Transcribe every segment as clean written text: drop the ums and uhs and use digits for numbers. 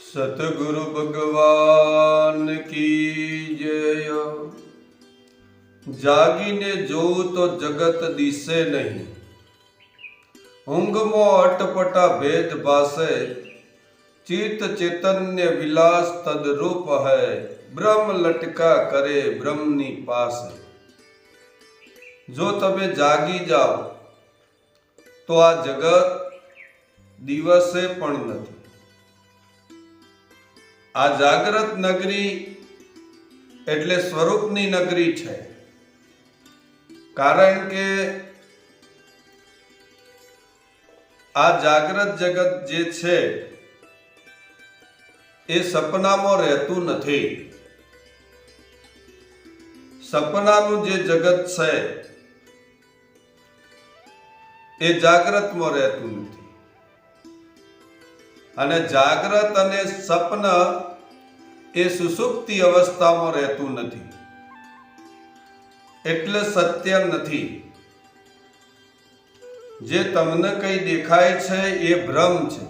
सतगुरु भगवान की जय। जागीने जोऊं तो जगत दिसे नहीं, ઊંઘમો અટપટા ભેદ ભાસે, ચિત્ત ચૈતન્ય વિલાસ તદરૂપ હૈ, બ્રહ્મ લટકા કરે બ્રહ્મની પાસે। જો તમે જાગી જાઓ તો આ જગત દિવસે પણ નથી। આ જાગ્રત નગરી એટલે સ્વરૂપની નગરી છે, કારણ કે આ જાગ્રત જગત જે છે એ સપનામાં રહેતું નથી। સપનાનું જે જગત છે એ જાગ્રતમાં રહેતું નથી, અને જાગ્રત અને સપન એ સુષુપ્તિ અવસ્થામાં રહેતું નથી, એટલે સત્ય નથી। જે તમને કંઈ દેખાય છે એ ભ્રમ છે,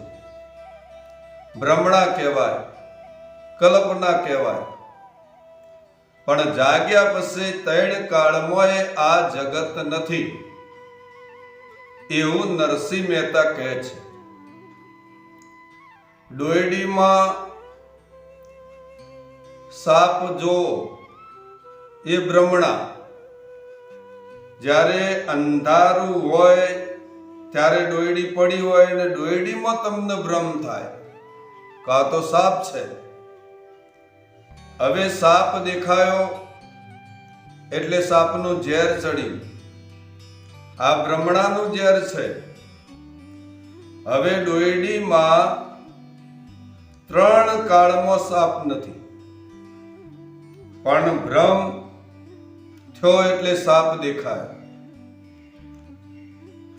ભ્રમણા કહેવાય, કલ્પના કહેવાય। પણ જાગ્યા પછી ત્રણ કાળમાં આ જગત નથી, એવું નરસિંહ મહેતા કહે છે। ડોયડીમાં સાપ જો એ ભ્રમણા, જ્યારે અંધારું હોય ત્યારે ડોયડી પડી હોય ને ડોયડીમાં તમને ભ્રમ થાય કે આ તો સાપ છે। હવે સાપ દેખાયો એટલે સાપનું ઝેર ચડ્યું, આ ભ્રમણાનું ઝેર છે। હવે ડોયડીમાં ત્રણ કાળમાં સાપ નથી, પણ ભ્રમ થયો એટલે સાપ દેખાય,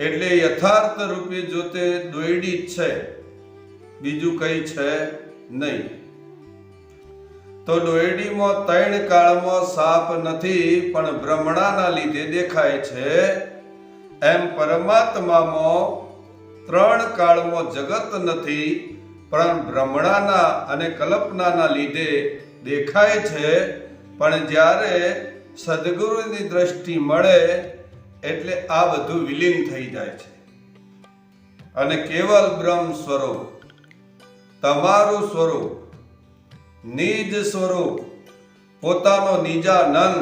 એટલે યથાર્થ રૂપે જોતે દોયડી જ છે, બીજું કઈ છે નહીં। તો દોયડીમાં ત્રણ કાળમાં સાપ નથી, પણ ભ્રમણાના લીધે દેખાય છે। એમ પરમાત્મામાં ત્રણ કાળમાં જગત નથી, પણ ભ્રમણાના અને કલ્પનાના લીધે દેખાય છે। પણ જ્યારે સદગુરુની દ્રષ્ટિ મળે એટલે આ બધું વિલીન થઈ જાય છે, અને કેવલ બ્રહ્મ સ્વરૂપ, તમારું સ્વરૂપ, નિજ સ્વરૂપ, પોતાનો નિજાનંદ,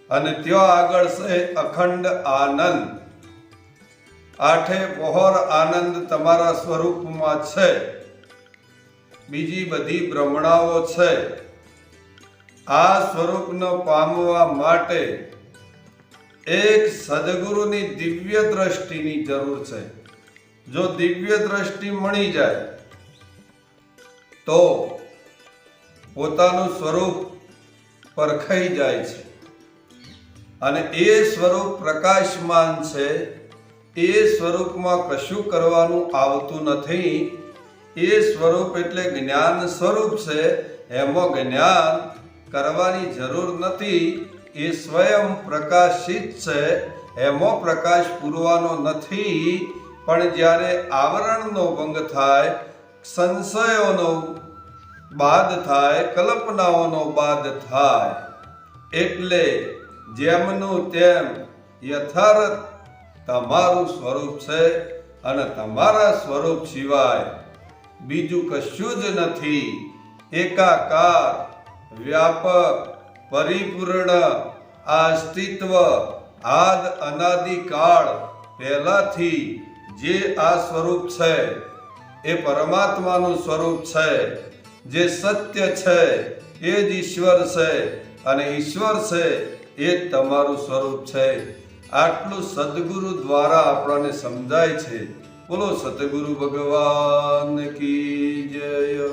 અને ત્યાં આગળ છે અખંડ આનંદ। આઠે પહોર આનંદ તમારા સ્વરૂપમાં છે, બીજી બધી ભ્રમણાઓ છે। આ સ્વરૂપને પામવા માટે એક સદગુરુની દિવ્ય દ્રષ્ટિની જરૂર છે। જો દિવ્ય દ્રષ્ટિ મળી જાય તો પોતાનું સ્વરૂપ પરખાઈ જાય છે, અને એ સ્વરૂપ પ્રકાશમાન છે। એ સ્વરૂપમાં કશું કરવાનું આવતું નથી। એ સ્વરૂપ એટલે જ્ઞાન સ્વરૂપ છે, એમાં જ્ઞાન કરવાની જરૂર નથી। એ સ્વયં પ્રકાશિત છે, એમાં પ્રકાશ પૂરવાનો નથી। પણ જ્યારે આવરણનો ભંગ થાય, સંશયોનો બાદ થાય, કલ્પનાઓનો બાદ થાય, એટલે જેમનું તેમ યથાર્થ તમારું સ્વરૂપ છે, અને તમારા સ્વરૂપ સિવાય બીજું કશું જ નથી। એકાકાર, વ્યાપક, પરિપૂર્ણ આ અસ્તિત્વ આદ અનાદિકાળ પહેલાથી જે આ સ્વરૂપ છે એ પરમાત્માનું સ્વરૂપ છે। જે સત્ય છે એ જ ઈશ્વર છે, અને ઈશ્વર છે એ જ તમારું સ્વરૂપ છે। આટલું સદગુરુ દ્વારા આપણને સમજાય છે। બોલો સતગુરુ ભગવાન કી જય।